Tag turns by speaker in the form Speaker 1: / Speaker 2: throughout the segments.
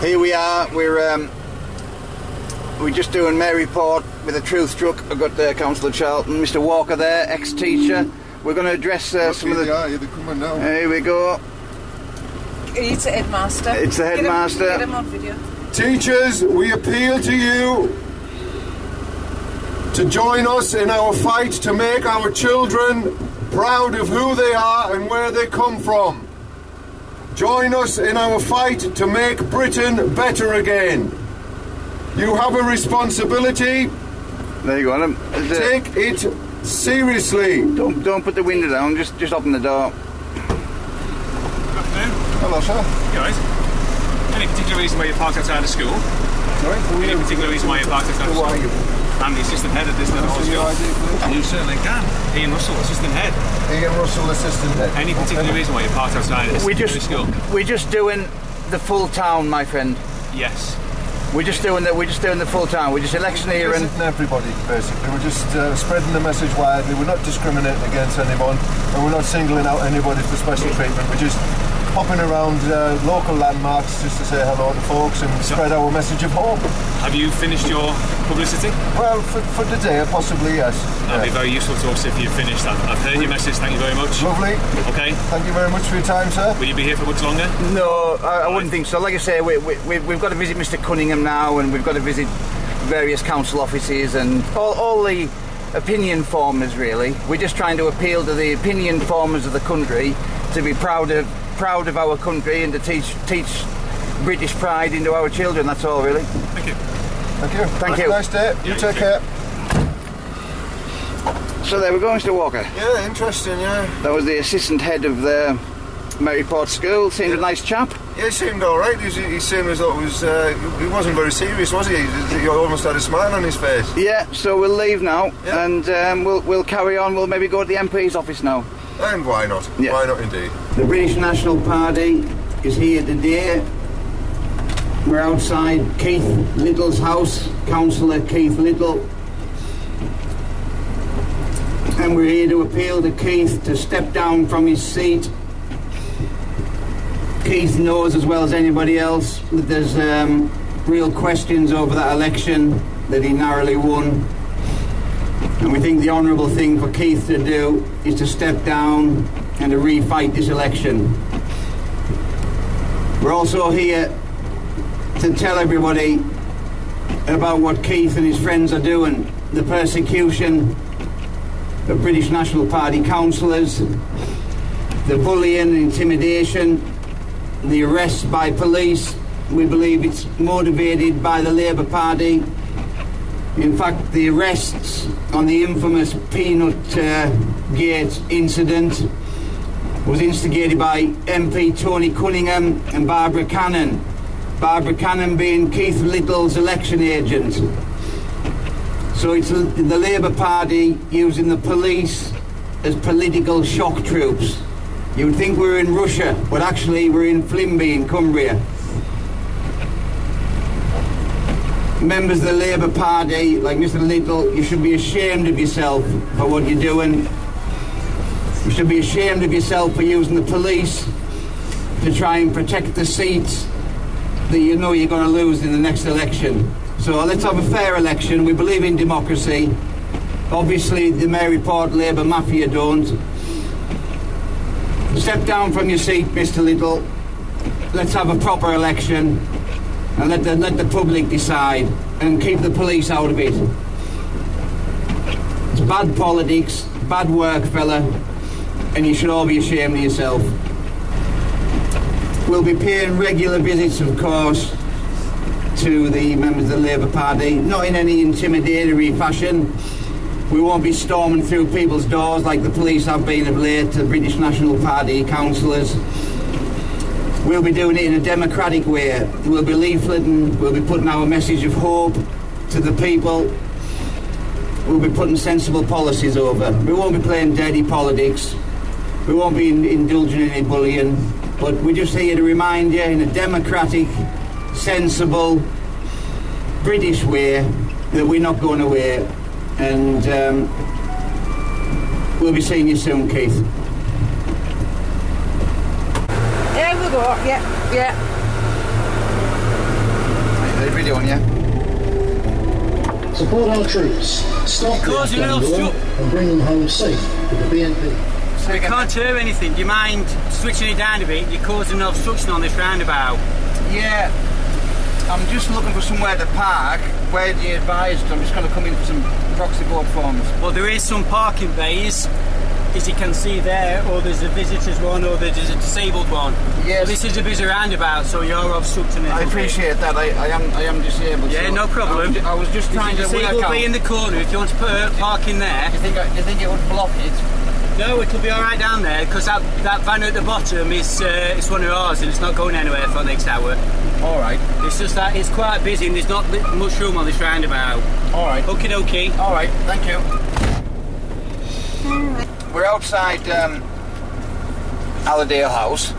Speaker 1: Here we are. We're just doing Maryport with a truth truck. I've got Councillor Charlton, Mr. Walker there, ex-teacher. We're going to address some of the.
Speaker 2: They're coming now.
Speaker 1: Here we go.
Speaker 3: It's the headmaster.
Speaker 1: It's the headmaster.
Speaker 3: Get him on video.
Speaker 2: Teachers, we appeal to you to join us in our fight to make our children proud of who they are and where they come from. Join us in our fight to make Britain better again. You have a responsibility.
Speaker 1: There you go.
Speaker 2: Take it seriously.
Speaker 1: Don't put the window down. Just open the door.
Speaker 2: Hello, sir.
Speaker 4: You alright? Any particular reason why you parked outside the school?
Speaker 2: Sorry?
Speaker 4: Any particular reason why you parked outside the school?
Speaker 2: Who are you?
Speaker 4: I'm the assistant head of this little school. You certainly can. Ian Russell, assistant head.
Speaker 2: Ian Russell, assistant head.
Speaker 4: Any particular reason why you parked outside this school?
Speaker 1: We're just doing the full town, my friend.
Speaker 4: Yes.
Speaker 1: We're just doing the full town. We're just electioneering.
Speaker 2: Visiting everybody, basically. We're just spreading the message widely. We're not discriminating against anyone, and we're not singling out anybody for special treatment. We're just hopping around local landmarks just to say hello to folks and spread our message of hope.
Speaker 4: Have you finished your publicity?
Speaker 2: Well, for today, possibly, yes.
Speaker 4: That'll be very useful to us if you've finished that. I've heard your message, thank you very much.
Speaker 2: Lovely.
Speaker 4: Okay.
Speaker 2: Thank you very much for your time, sir.
Speaker 4: Will you be here for much longer?
Speaker 1: No, I wouldn't think so. Like I say, we've got to visit Mr. Cunningham now, and we've got to visit various council offices and all the opinion formers, really. We're just trying to appeal to the opinion formers of the country to be proud of our country and to teach British pride into our children. That's all, really.
Speaker 4: Thank you.
Speaker 2: Thank you.
Speaker 1: Thank you.
Speaker 2: Have a nice day. You take care.
Speaker 1: So there we go, Mr. Walker.
Speaker 2: Yeah, interesting, yeah.
Speaker 1: That was the assistant head of the Maryport school. Seemed a nice chap.
Speaker 2: Yeah, he seemed alright. He seemed as though it was, he wasn't very serious, was he? He almost had a smile on his face.
Speaker 1: Yeah, so we'll leave now,
Speaker 2: Yeah.
Speaker 1: and we'll carry on. We'll maybe go to the MP's office now.
Speaker 2: And why not?
Speaker 1: Yeah.
Speaker 2: Why not indeed?
Speaker 1: The British National Party is here today. We're outside Keith Little's house, Councillor Keith Little. And we're here to appeal to Keith to step down from his seat. Keith knows as well as anybody else that there's real questions over that election that he narrowly won. And we think the honourable thing for Keith to do is to step down and to refight this election. We're also here to tell everybody about what Keith and his friends are doing. The persecution of British National Party councillors, the bullying and intimidation, the arrests by police. We believe it's motivated by the Labour Party. In fact, the arrests on the infamous Peanut Gate incident was instigated by MP Tony Cunningham and Barbara Cannon. Barbara Cannon being Keith Little's election agent. So it's the Labour Party using the police as political shock troops. You would think we're in Russia, but actually we're in Flimby in Cumbria. Members of the Labour Party, like Mr. Little, you should be ashamed of yourself for what you're doing. You should be ashamed of yourself for using the police to try and protect the seats that you know you're going to lose in the next election. So let's have a fair election. We believe in democracy. Obviously the Maryport Labour Mafia don't. Step down from your seat, Mr. Little. Let's have a proper election and let the public decide and keep the police out of it. It's bad politics, bad work, fella, and you should all be ashamed of yourself. We'll be paying regular visits, of course, to the members of the Labour Party, not in any intimidatory fashion. We won't be storming through people's doors like the police have been of late to the British National Party councillors. We'll be doing it in a democratic way. We'll be leafleting, we'll be putting our message of hope to the people. We'll be putting sensible policies over. We won't be playing dirty politics. We won't be indulging in any bullying. But we're just here to remind you in a democratic, sensible, British way that we're not going away. And we'll be seeing you soon, Keith.
Speaker 3: There we go, yeah.
Speaker 1: the video on, yeah?
Speaker 5: Support our troops, stop the Afghan war and bring them home safe with the BNP.
Speaker 6: So you can't hear anything. Do you mind switching it down a bit? You're causing an obstruction on this roundabout.
Speaker 1: Yeah, I'm just looking for somewhere to park. Where do you advise? I'm just going to come in for some proxy board forms.
Speaker 6: Well, there is some parking bays, as you can see there, or there's a visitors one, or there's a disabled one.
Speaker 1: Yes.
Speaker 6: Well, this is a busy roundabout, so you're obstructing it.
Speaker 1: I appreciate that. I am disabled.
Speaker 6: Yeah,
Speaker 1: so
Speaker 6: no problem.
Speaker 1: I was just trying to work
Speaker 6: disabled
Speaker 1: out.
Speaker 6: bay in the corner. If you want to put park in there.
Speaker 1: Do you think it would block it?
Speaker 6: No, it'll be all right down there because that van at the bottom is it's one of ours and it's not going anywhere for the next hour.
Speaker 1: All right.
Speaker 6: It's just that it's quite busy and there's not much room on this roundabout.
Speaker 1: All right.
Speaker 6: Okie dokie.
Speaker 1: All right. Thank you. We're outside Allerdale House,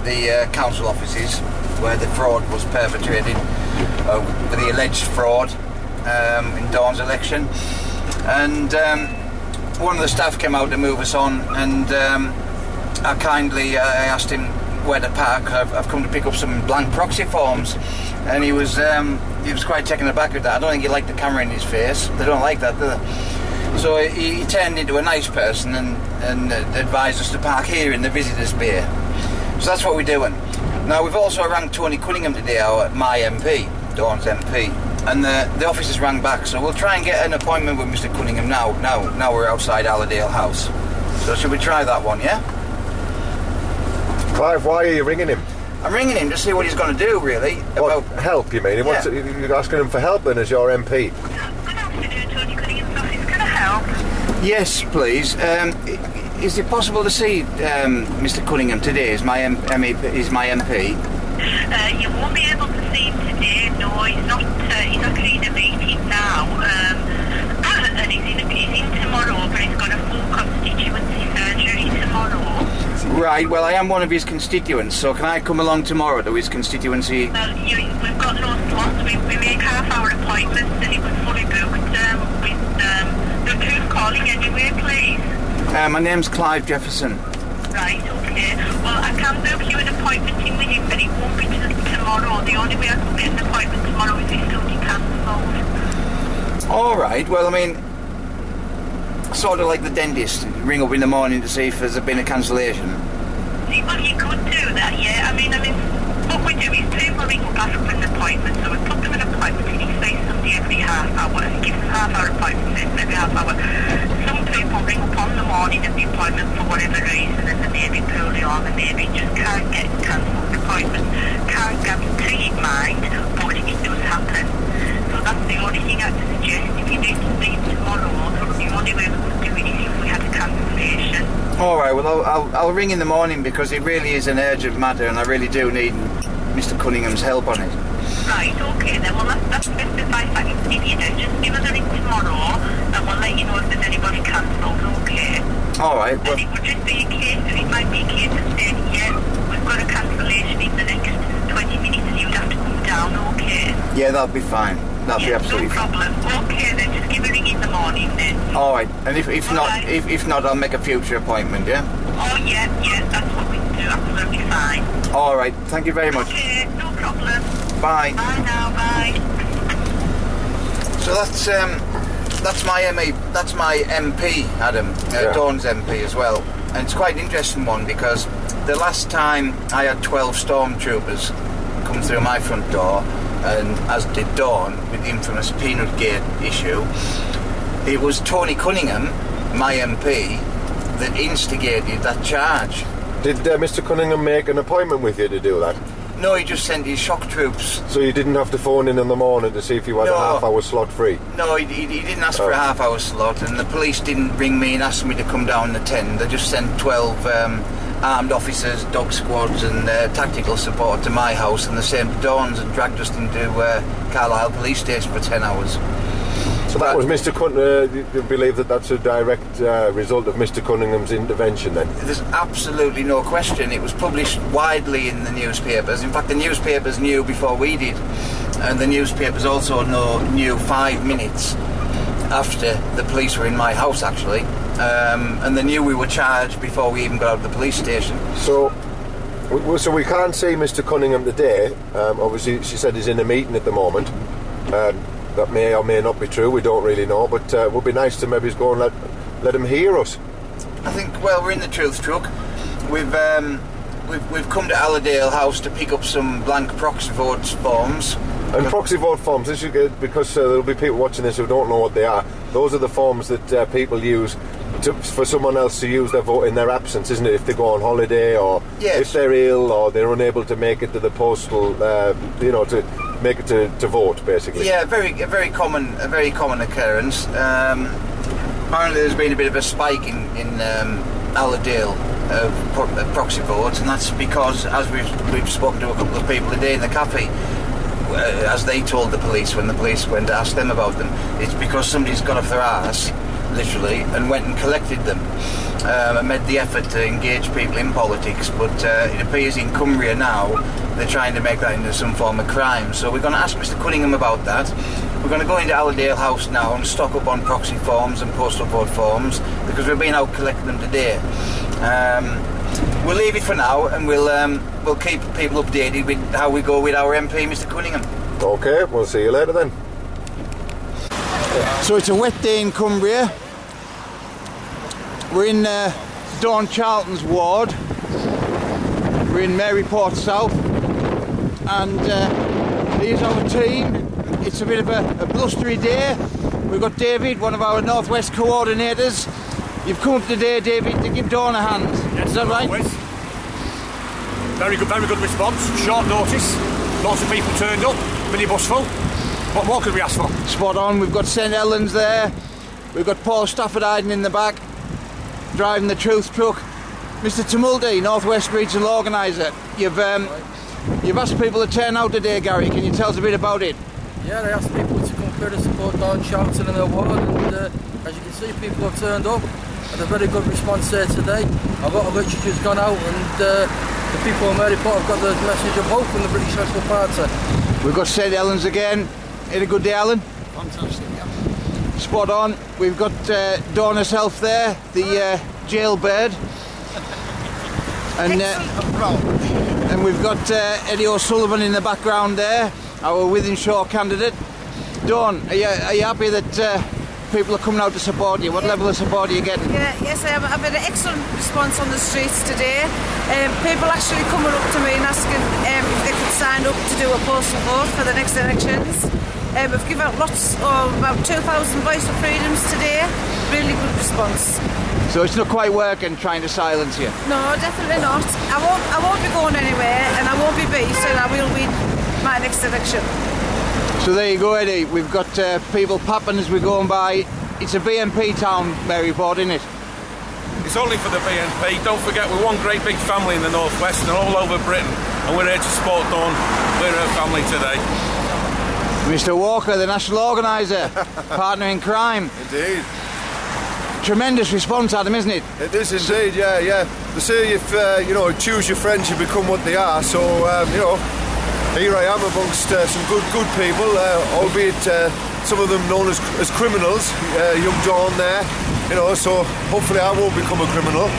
Speaker 1: the council offices, where the fraud was perpetrated, the alleged fraud in Dawn's election, and. One of the staff came out to move us on, and I asked him where to park. I've come to pick up some blank proxy forms, and he was quite taken aback with that. I don't think he liked the camera in his face. They don't like that, do they? So he turned into a nice person and advised us to park here in the visitors' bay. So that's what we're doing. Now we've also rang Tony Cunningham today, my MP, Dawn's MP. And the officers rang back, so we'll try and get an appointment with Mr. Cunningham now we're outside Allerdale House. So should we try that one, yeah?
Speaker 2: Clive, why are you ringing him?
Speaker 1: I'm ringing him to see what he's going to do, really.
Speaker 2: What, help, you mean? You're asking him for help then as your MP?
Speaker 7: Good afternoon, Tony Cunningham's office. Can I help?
Speaker 1: Yes, please. Is it possible to see Mr. Cunningham today? Is my MP?
Speaker 7: You won't be able to see him today. No, he's not. He's actually in a meeting now, and he's in tomorrow. But he's got a full constituency surgery tomorrow.
Speaker 1: Right. Well, I am one of his constituents, so can I come along tomorrow to his constituency?
Speaker 7: Well, we've got no slots. We make half-hour appointments, and it was fully booked. Who's calling anyway, please?
Speaker 1: My name's Clive Jefferson.
Speaker 7: Right, okay. Well, I can book you an appointment in with him, but it won't be till tomorrow. The only way I can get an appointment tomorrow is if somebody cancelled.
Speaker 1: All right. Well, I mean, sort of like the dentist. Ring up in the morning to see if there's been a cancellation.
Speaker 7: Well, you could do that, yeah. I mean, what we do is people ring up ask for an appointment, so we put them an appointment and he says somebody every half hour. He gives them half-hour appointments every half hour. Some people ring up on the morning of the appointment for whatever reason, and they may be poorly or they maybe just can't get cancelled appointments. Can't guarantee it, mind, but it does happen. So that's the only thing I can suggest. If you need to see him tomorrow, the only way we could do it is if we had a cancellation.
Speaker 1: All right. Well, I'll ring in the morning because it really is an urgent matter, and I really do need Mr. Cunningham's help on it.
Speaker 7: Right, okay then. Well, that's the best advice I can give you then. Just give us a ring tomorrow and we'll let you know if there's anybody cancelled, okay?
Speaker 1: All right. Well,
Speaker 7: and it would just be a case, it might be a case of saying, yeah, we've got a cancellation in the next 20 minutes and you'd have to come down, okay?
Speaker 1: yeah, that'll be fine. That'll be absolutely
Speaker 7: no problem.
Speaker 1: fine.
Speaker 7: Okay then, just give a ring in the morning then.
Speaker 1: All right. And if not,
Speaker 7: right.
Speaker 1: if not, I'll make a future appointment. Yeah.
Speaker 7: Oh yeah, that's what we do. Absolutely fine.
Speaker 1: All right. Thank you very much.
Speaker 7: Okay, no problem.
Speaker 1: Bye.
Speaker 7: Bye now. Bye.
Speaker 1: So that's my MP, Adam. Dawn's MP as well, and it's quite an interesting one because the last time I had 12 stormtroopers come through my front door, and as did Dawn with the infamous Peanut Gate issue, it was Tony Cunningham, my MP, that instigated that charge.
Speaker 2: Did Mr. Cunningham make an appointment with you to do that?
Speaker 1: No, he just sent his shock troops.
Speaker 2: So you didn't have to phone in the morning to see if you had a half-hour slot free?
Speaker 1: No, he didn't ask for a half-hour slot, and the police didn't ring me and ask me to come down at 10. They just sent 12 armed officers, dog squads and tactical support to my house, and the same to Dawn's, and dragged us into Carlisle police station for 10 hours.
Speaker 2: So that was Mr. Cunningham. You believe that that's a direct result of Mr. Cunningham's intervention then?
Speaker 1: There's absolutely no question. It was published widely in the newspapers. In fact, the newspapers knew before we did, and the newspapers also knew 5 minutes after the police were in my house, actually, and they knew we were charged before we even got out of the police station.
Speaker 2: So So we can't see Mr Cunningham today. Obviously, she said he's in a meeting at the moment. That may or may not be true. We don't really know. But it would be nice to maybe go and let him hear us.
Speaker 1: I think. Well, we're in the truth truck. We've come to Allerdale House to pick up some blank proxy vote forms.
Speaker 2: And proxy vote forms, this is good because there'll be people watching this who don't know what they are. Those are the forms that people use for someone else to use their vote in their absence, isn't it? If they go on holiday or if they're ill or they're unable to make it to the postal, to make it to vote, basically. Yeah,
Speaker 1: a very common occurrence. Apparently, there's been a bit of a spike in Allerdale of proxy votes, and that's because, as we've spoken to a couple of people today in the cafe, as they told the police when the police went to ask them about them, it's because somebody's got off their arse, literally, and went and collected them and made the effort to engage people in politics. But it appears in Cumbria now they're trying to make that into some form of crime. So we're going to ask Mr Cunningham about that. We're going to go into Allerdale House now and stock up on proxy forms and postal vote forms because we've been out collecting them today. We'll leave it for now, and we'll keep people updated with how we go with our MP, Mr Cunningham.
Speaker 2: OK, we'll see you later then.
Speaker 1: So it's a wet day in Cumbria. We're in Dawn Charlton's ward. We're in Maryport South, and here's our team. It's a bit of a blustery day. We've got David, one of our Northwest coordinators. You've come up today, David, to give Dawn a hand.
Speaker 8: Yes,
Speaker 1: is that right?
Speaker 8: Always. Very good response. Short notice. Lots of people turned up. Minibus full. What more could we ask for?
Speaker 1: Spot on. We've got St Helens there. We've got Paul Stafford hiding in the back, driving the truth truck. Mr Tumulty, Northwest Regional Organiser. You've asked people to turn out today, Gary. Can you tell us a bit about it?
Speaker 9: Yeah, I asked people to come through to support Dawn Charlton and her ward, and as you can see, people have turned up. Had a very good response there today. A lot of literature's gone out, and the people of Maryport have got the message of hope from the British National Party.
Speaker 1: We've got St Helens again. Had a good day, Alan?
Speaker 9: Fantastic, yeah.
Speaker 1: Spot on. We've got Dawn herself there, the jailbird. And we've got Eddie O'Sullivan in the background there, our Wythenshawe candidate. Dawn, are you happy that people are coming out to support you? What level of support are you getting?
Speaker 3: Yes, I've had an excellent response on the streets today. People actually coming up to me and asking if they could sign up to do a postal vote for the next elections. We've given out lots of about 2,000 voice of freedoms today. Really good response.
Speaker 1: So it's not quite working trying to silence you?
Speaker 3: No, definitely not. I won't be going anywhere, and I won't be beat, and I will win my next election.
Speaker 1: So there you go, Eddie. We've got people popping as we're going by. It's a BNP town, Maryport, isn't it?
Speaker 4: It's only for the BNP. Don't forget, we're one great big family in the Northwest and all over Britain, and we're here to support Dawn. We're her family today.
Speaker 1: Mr Walker, the National Organiser, partner in crime.
Speaker 2: Indeed.
Speaker 1: Tremendous response, Adam, isn't it?
Speaker 2: It is indeed, yeah. They say if choose your friends, you become what they are. So here I am amongst some good people, albeit some of them known as criminals. Young Dawn there, so hopefully I won't become a criminal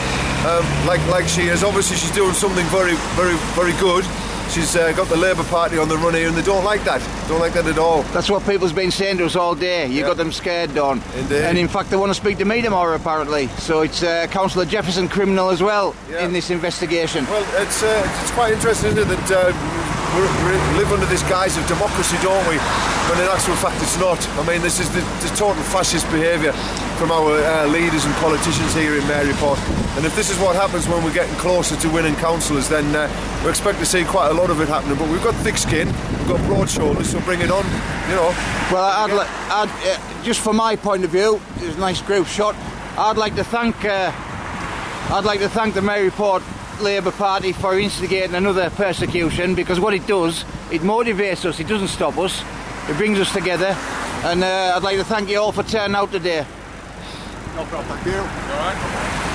Speaker 2: like she is. Obviously she's doing something very, very, very good. She's got the Labour Party on the run here, and they don't like that. Don't like that at all.
Speaker 1: That's what people's been saying to us all day. You got them scared, Dawn.
Speaker 2: Indeed.
Speaker 1: And in fact, they want to speak to me tomorrow, apparently. So it's Councillor Jefferson criminal as well in this investigation.
Speaker 2: Well, it's quite interesting, isn't it, that we live under this guise of democracy, don't we? When in actual fact it's not. I mean, this is the total fascist behaviour from our leaders and politicians here in Maryport. And if this is what happens when we're getting closer to winning councillors, then we expect to see quite a lot of it happening. But we've got thick skin, we've got broad shoulders, so bring it on,
Speaker 1: Well, I'd just from my point of view, it was a nice group shot. I'd like to thank the Maryport Labour Party for instigating another persecution, because what it does, it motivates us, it doesn't stop us, it brings us together, and I'd like to thank you all for turning out today.
Speaker 2: No problem. Thank you.
Speaker 4: All right.